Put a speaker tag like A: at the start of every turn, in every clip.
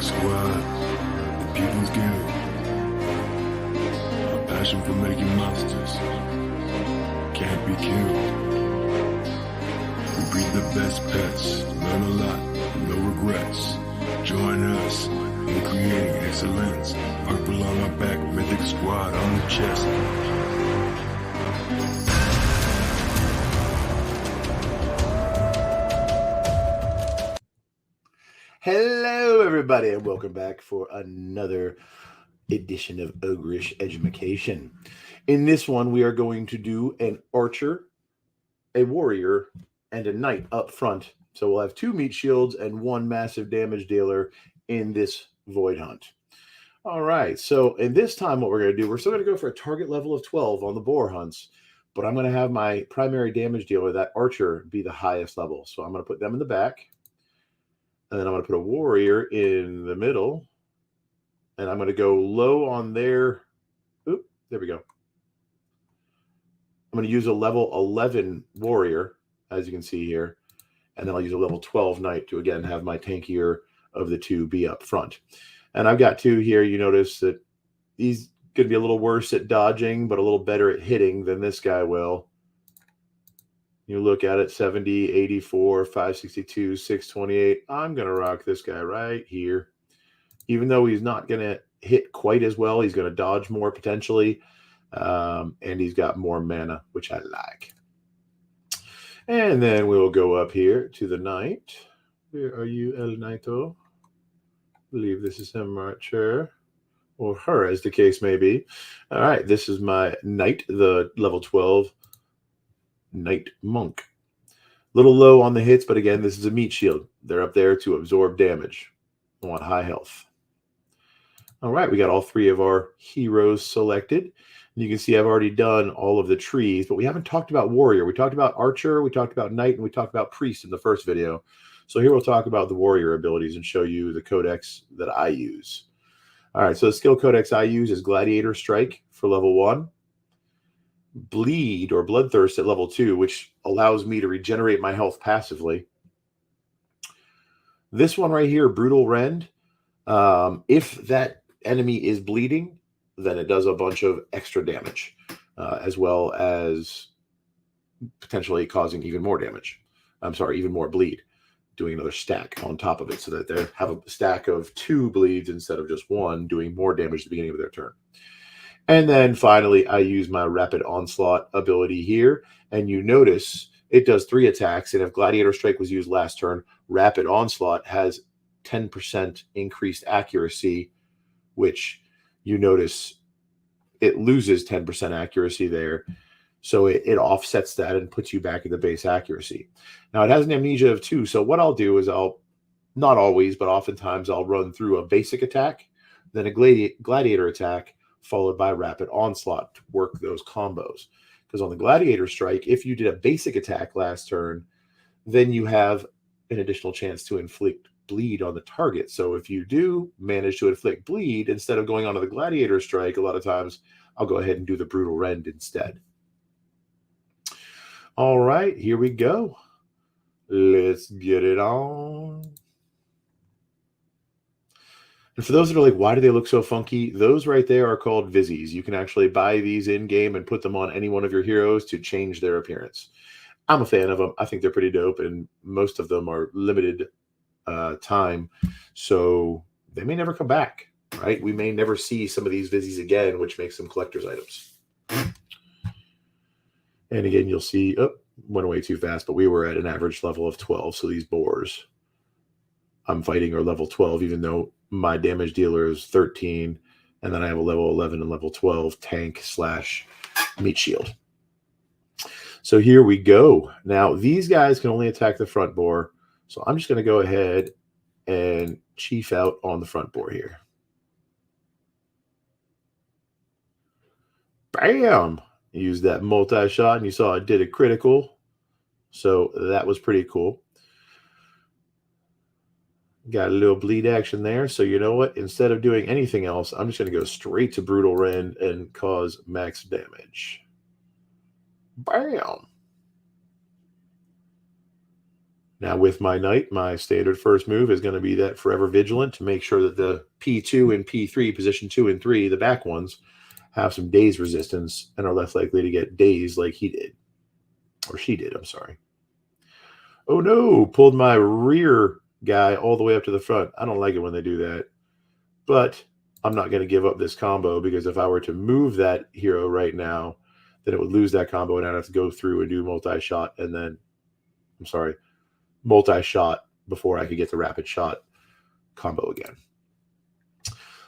A: Mythic Squad, the People's Guild. Our passion for making monsters can't be killed. We breed the best pets, learn a lot, no regrets. Join us in creating excellence. Purple on our back, Mythic Squad on the chest.
B: Hello, everybody, and welcome back for another edition of Ogreish Edumacation. In this one, we are going to do an archer, a warrior, and a knight up front. So we'll have 2 meat shields and 1 massive damage dealer in this void hunt. All right, so in this time, what we're going to do, we're still going to go for a target level of 12 on the boar hunts, but I'm going to have my primary damage dealer, that archer, be the highest level. So I'm going to put them in the back. And then I'm going to put a warrior in the middle. And I'm going to go low on their... Oop, there we go. I'm going to use a level 11 warrior, as you can see here. And then I'll use a level 12 knight to, again, have my tankier of the 2 be up front. And I've got 2 here. You notice that he's going to be a little worse at dodging, but a little better at hitting than this guy will. You look at it, 70, 84, 562, 628. I'm going to rock this guy right here. Even though he's not going to hit quite as well, he's going to dodge more potentially. And he's got more mana, which I like. And then we'll go up here to the knight. Where are you, El Knighto? I believe this is him right here. Or her, as the case may be. All right, this is my knight, the level 12. Knight Monk. Little low on the hits, but again, this is a meat shield. They're up there to absorb damage. I want high health. All right, we got all 3 of our heroes selected. You can see I've already done all of the trees, but we haven't talked about warrior. We talked about archer, we talked about knight, and we talked about priest in the first video. So here we'll talk about the warrior abilities and show you the codex that I use. All right, so the skill codex I use is Gladiator Strike for level 1. Bleed or Bloodthirst at level 2, which allows me to regenerate my health passively. This one right here, Brutal Rend, if that enemy is bleeding, then it does a bunch of extra damage, as well as potentially causing even more damage. I'm sorry, even more bleed, doing another stack on top of it so that they have a stack of 2 bleeds instead of just 1, doing more damage at the beginning of their turn. And then finally, I use my Rapid Onslaught ability here. And you notice it does 3 attacks. And if Gladiator Strike was used last turn, Rapid Onslaught has 10% increased accuracy, which you notice it loses 10% accuracy there. So it offsets that and puts you back at the base accuracy. Now, it has an amnesia of 2. So what I'll do is not always, but oftentimes I'll run through a basic attack, then a gladiator attack, followed by Rapid Onslaught to work those combos. Because on the Gladiator Strike, if you did a basic attack last turn, then you have an additional chance to inflict bleed on the target. So if you do manage to inflict bleed, instead of going onto the Gladiator Strike, a lot of times I'll go ahead and do the Brutal Rend instead. All right, here we go. Let's get it on. And for those that are like, why do they look so funky? Those right there are called Vizzies. You can actually buy these in-game and put them on any one of your heroes to change their appearance. I'm a fan of them. I think they're pretty dope, and most of them are limited time, so they may never come back, right? We may never see some of these Vizzies again, which makes them collector's items. And again, you'll see, went away too fast, but we were at an average level of 12, so these boars I'm fighting are level 12, even though my damage dealer is 13, and then I have a level 11 and level 12 tank / meat shield. So here we go. Now, these guys can only attack the front boar, so I'm just going to go ahead and chief out on the front boar here. Bam! Use that multi-shot, and you saw it did a critical, so that was pretty cool. Got a little bleed action there. So you know what? Instead of doing anything else, I'm just going to go straight to Brutal Rend and cause max damage. Bam! Now with my knight, my standard first move is going to be that Forever Vigilant to make sure that the P2 and P3, position 2 and 3, the back ones, have some daze resistance and are less likely to get dazed like he did. Or she did, I'm sorry. Oh no, pulled my rear guy all the way up to the front. I don't like it when they do that. But I'm not going to give up this combo, because if I were to move that hero right now, then it would lose that combo and I'd have to go through and do multi-shot and then, I'm sorry, multi-shot before I could get the rapid shot combo again.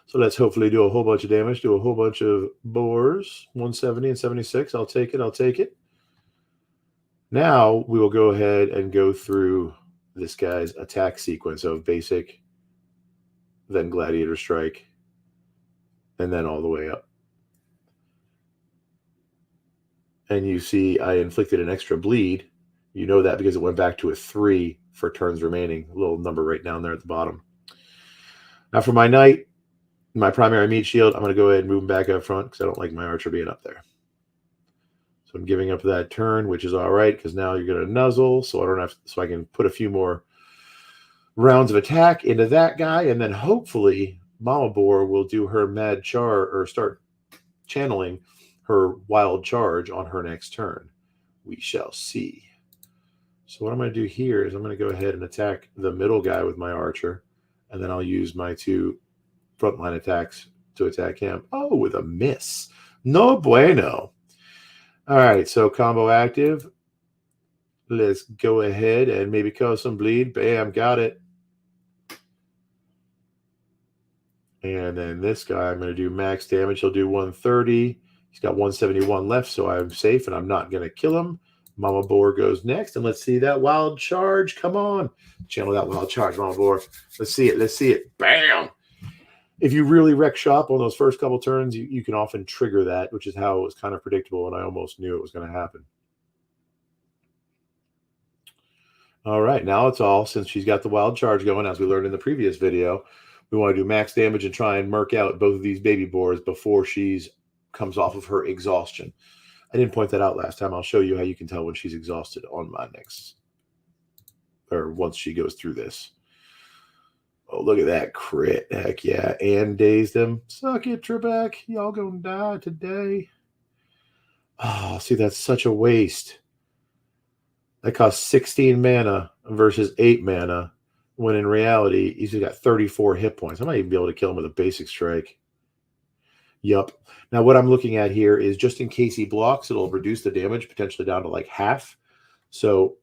B: So let's hopefully do a whole bunch of damage, do a whole bunch of boars, 170 and 76. I'll take it. I'll take it. Now we will go ahead and go through this guy's attack sequence of basic, then gladiator strike, and then all the way up. And you see I inflicted an extra bleed. You know that because it went back to a 3 for turns remaining. A little number right down there at the bottom. Now for my knight, my primary meat shield, I'm going to go ahead and move him back up front because I don't like my archer being up there. So I'm giving up that turn, which is all right because now you're going to nuzzle, so I don't have to, so I can put a few more rounds of attack into that guy, and then hopefully Mama Boar will do her mad char or start channeling her wild charge on her next turn. We shall see. So what I'm going to do here is I'm going to go ahead and attack the middle guy with my archer, and then I'll use my 2 frontline attacks to attack him. Oh, with a miss. No bueno. All right, so combo active. Let's go ahead and maybe cause some bleed. Bam, got it. And then this guy, I'm going to do max damage. He'll do 130. He's got 171 left, so I'm safe, and I'm not going to kill him. Mama Boar goes next, and let's see that wild charge. Come on. Channel that wild charge, Mama Boar. Let's see it. Let's see it. Bam! If you really wreck shop on those first couple turns, you can often trigger that, which is how it was kind of predictable, and I almost knew it was going to happen. All right, now it's all, since she's got the wild charge going, as we learned in the previous video, we want to do max damage and try and murk out both of these baby boars before she's comes off of her exhaustion. I didn't point that out last time. I'll show you how you can tell when she's exhausted on my next, or once she goes through this. Oh, look at that crit. Heck yeah. And dazed him. Suck it, Trebek. Y'all gonna die today. Oh, see, that's such a waste. That costs 16 mana versus 8 mana, when in reality, he's got 34 hit points. I might even be able to kill him with a basic strike. Yup. Now, what I'm looking at here is just in case he blocks, it'll reduce the damage potentially down to like half. So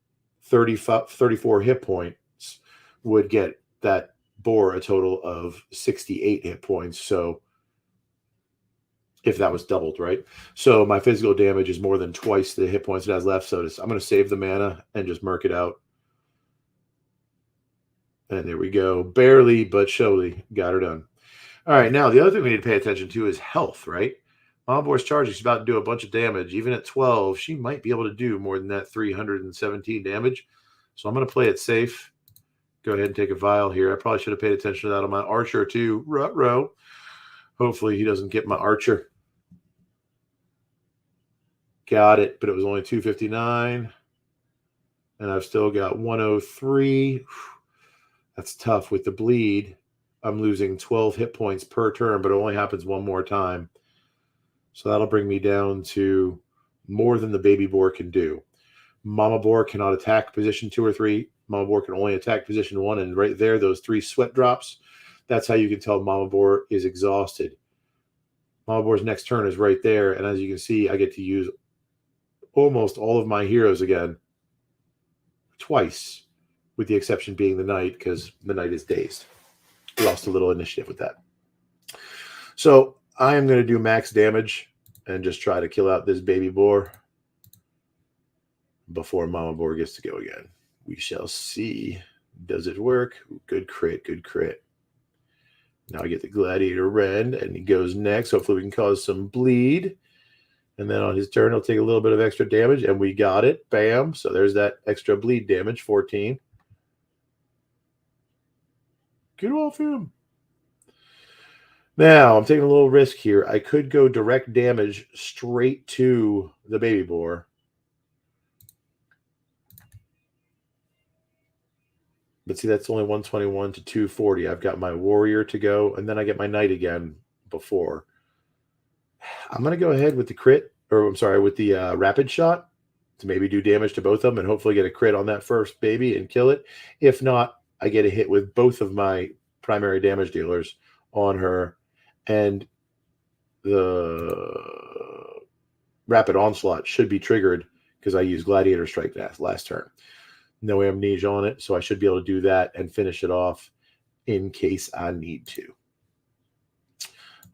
B: 34 hit points would get that Boar a total of 68 hit points. So if that was doubled, right? So my physical damage is more than twice the hit points it has left. So I'm going to save the mana and just murk it out. And there we go. Barely, but surely got her done. All right, now the other thing we need to pay attention to is health, right? Mama Boar's charging. She's about to do a bunch of damage. Even at 12, she might be able to do more than that 317 damage. So I'm going to play it safe. Go ahead and take a vial here. I probably should have paid attention to that on my archer too. Ruh-roh. Hopefully he doesn't get my archer. Got it, but it was only 259. And I've still got 103. That's tough with the bleed. I'm losing 12 hit points per turn, but it only happens one more time. So that'll bring me down to more than the baby boar can do. Mama Boar cannot attack position 2 or 3. Mama Boar can only attack position 1. And right there, those 3 sweat drops, that's how you can tell Mama Boar is exhausted. Mama Boar's next turn is right there. And as you can see, I get to use almost all of my heroes again twice, with the exception being the knight, because the knight is dazed. Lost a little initiative with that. So I am going to do max damage and just try to kill out this baby boar before Mama Boar gets to go again. We shall see. Does it work? Good crit, good crit. Now I get the gladiator rend, and he goes next. Hopefully we can cause some bleed. And then on his turn, he'll take a little bit of extra damage, and we got it. Bam. So there's that extra bleed damage, 14. Get off him. Now, I'm taking a little risk here. I could go direct damage straight to the baby boar. But see, that's only 121 to 240. I've got my warrior to go, and then I get my knight again before. I'm going to go ahead with the crit, or I'm sorry, with the rapid shot to maybe do damage to both of them and hopefully get a crit on that first baby and kill it. If not, I get a hit with both of my primary damage dealers on her, and the rapid onslaught should be triggered because I used Gladiator Strike last turn. No amnesia on it, so I should be able to do that and finish it off in case I need to.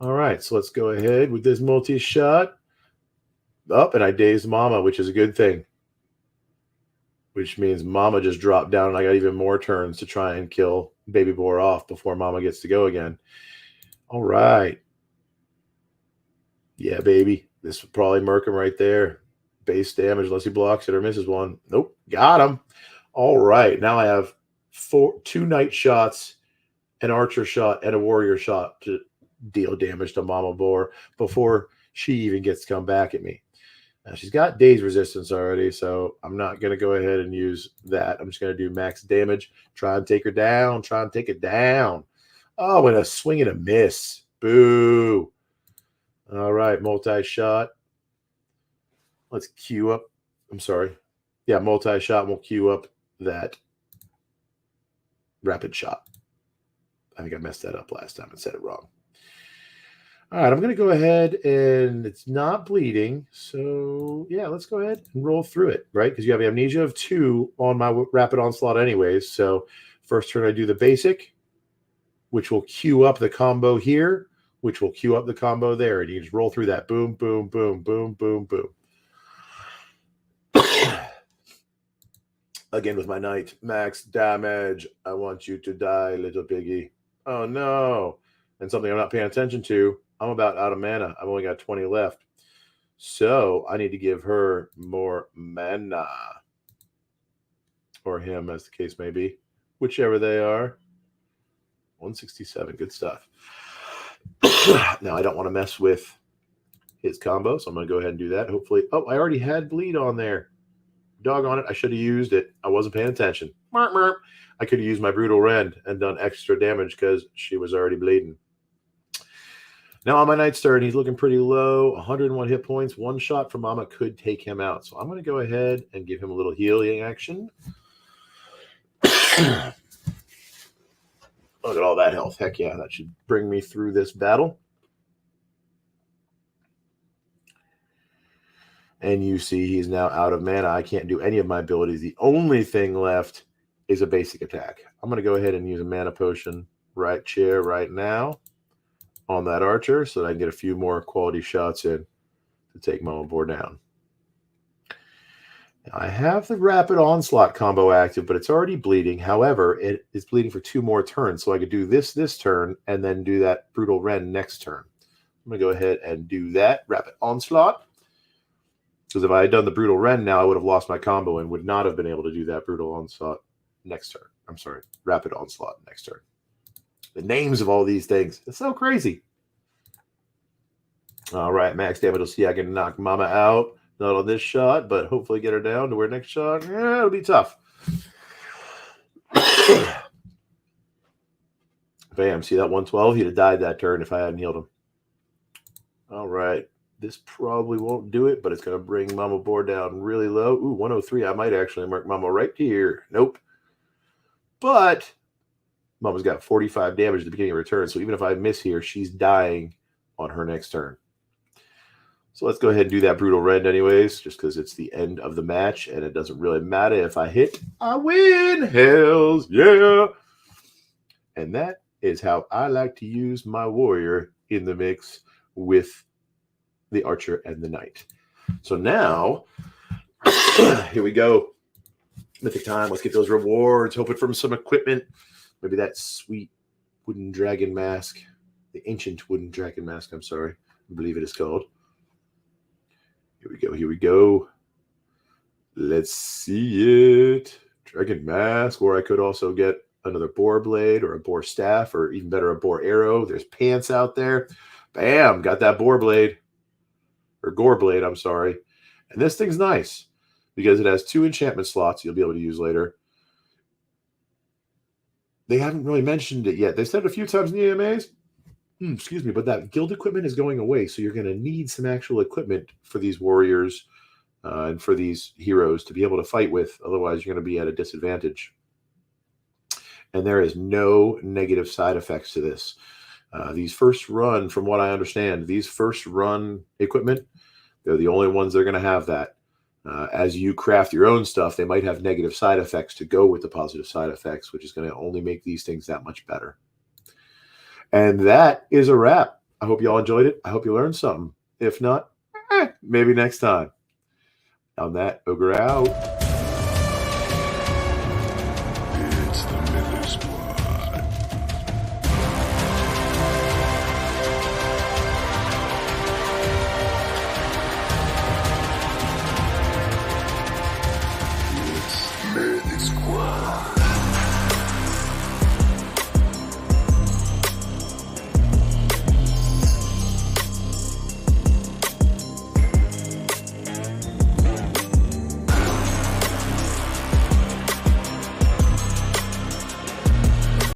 B: All right, so let's go ahead with this multi-shot. Up, and I dazed Mama, which is a good thing. Which means Mama just dropped down, and I got even more turns to try and kill Baby Boar off before Mama gets to go again. All right. Yeah, baby. This would probably murk him right there. Base damage unless he blocks it or misses one. Nope. Got him. All right. Now I have two knight shots, an archer shot, and a warrior shot to deal damage to Mama Boar before she even gets to come back at me. Now, she's got daze resistance already, so I'm not going to go ahead and use that. I'm just going to do max damage. Try and take her down. Try and take it down. Oh, and a swing and a miss. Boo. All right, multi-shot. Let's queue up. I'm sorry. Yeah, multi-shot. We'll queue up that rapid shot. I think I messed that up last time and said it wrong. All right, I'm going to go ahead, and it's not bleeding. So, yeah, let's go ahead and roll through it, right? Because you have amnesia of 2 on my rapid onslaught anyways. So, first turn I do the basic, which will queue up the combo here, which will queue up the combo there. And you just roll through that. Boom, boom, boom, boom, boom, boom. Again with my knight. Max damage. I want you to die, little piggy. Oh, no. And something I'm not paying attention to. I'm about out of mana. I've only got 20 left. So I need to give her more mana. Or him, as the case may be. Whichever they are. 167. Good stuff. Now I don't want to mess with his combo, so I'm going to go ahead and do that. Hopefully. Oh, I already had bleed on there. Doggone it. I should have used it. I wasn't paying attention. I could have used my Brutal Rend and done extra damage because she was already bleeding. Now on my knight's turn, he's looking pretty low. 101 hit points. One shot from Mama could take him out. So I'm going to go ahead and give him a little healing action. Look at all that health. Heck yeah, that should bring me through this battle. And you see he's now out of mana. I can't do any of my abilities. The only thing left is a basic attack. I'm going to go ahead and use a mana potion right now on that archer so that I can get a few more quality shots in to take Mama Boar down. Now, I have the rapid onslaught combo active, but it's already bleeding. However, it is bleeding for 2 more turns, so I could do this turn and then do that Brutal Rend next turn. I'm going to go ahead and do that rapid onslaught. Because if I had done the Brutal Rend now, I would have lost my combo and would not have been able to do that Brutal Onslaught next turn. I'm sorry, Rapid Onslaught next turn. The names of all these things. It's so crazy. All right, max damage. We'll see I can knock Mama out. Not on this shot, but hopefully get her down to where next shot. Yeah, it'll be tough. Bam. See that 112? He'd have died that turn if I hadn't healed him. All right. This probably won't do it, but it's going to bring Mama Boar down really low. Ooh, 103. I might actually mark Mama right here. Nope. But Mama's got 45 damage at the beginning of her turn, so even if I miss here, she's dying on her next turn. So let's go ahead and do that Brutal Rend anyways, just because it's the end of the match, and it doesn't really matter if I hit. I win! Hells yeah! And that is how I like to use my warrior in the mix with the archer and the knight. So now, here we go. Mythic time. Let's get those rewards. Hoping for some equipment. Maybe that sweet wooden dragon mask. The ancient wooden dragon mask, I'm sorry. I believe it is called. Here we go. Here we go. Let's see it. Dragon mask. Or I could also get another boar blade or a boar staff, or even better, a boar arrow. There's pants out there. Bam. Got that boar blade. Or gore blade, I'm sorry. And this thing's nice because it has 2 enchantment slots you'll be able to use later. they haven't really mentioned it yet. They said it a few times in the AMAs. Excuse me, but that guild equipment is going away, so you're going to need some actual equipment for these warriors and for these heroes to be able to fight with. Otherwise, you're going to be at a disadvantage. And there is no negative side effects to this. These first run, from what I understand, these first run equipment, they're the only ones that are going to have that. As you craft your own stuff, they might have negative side effects to go with the positive side effects, which is going to only make these things that much better. And that is a wrap. I hope you all enjoyed it. I hope you learned something. If not, maybe next time. On that, Ogre out.
A: It's the Miller Squad. It's Miller Squad.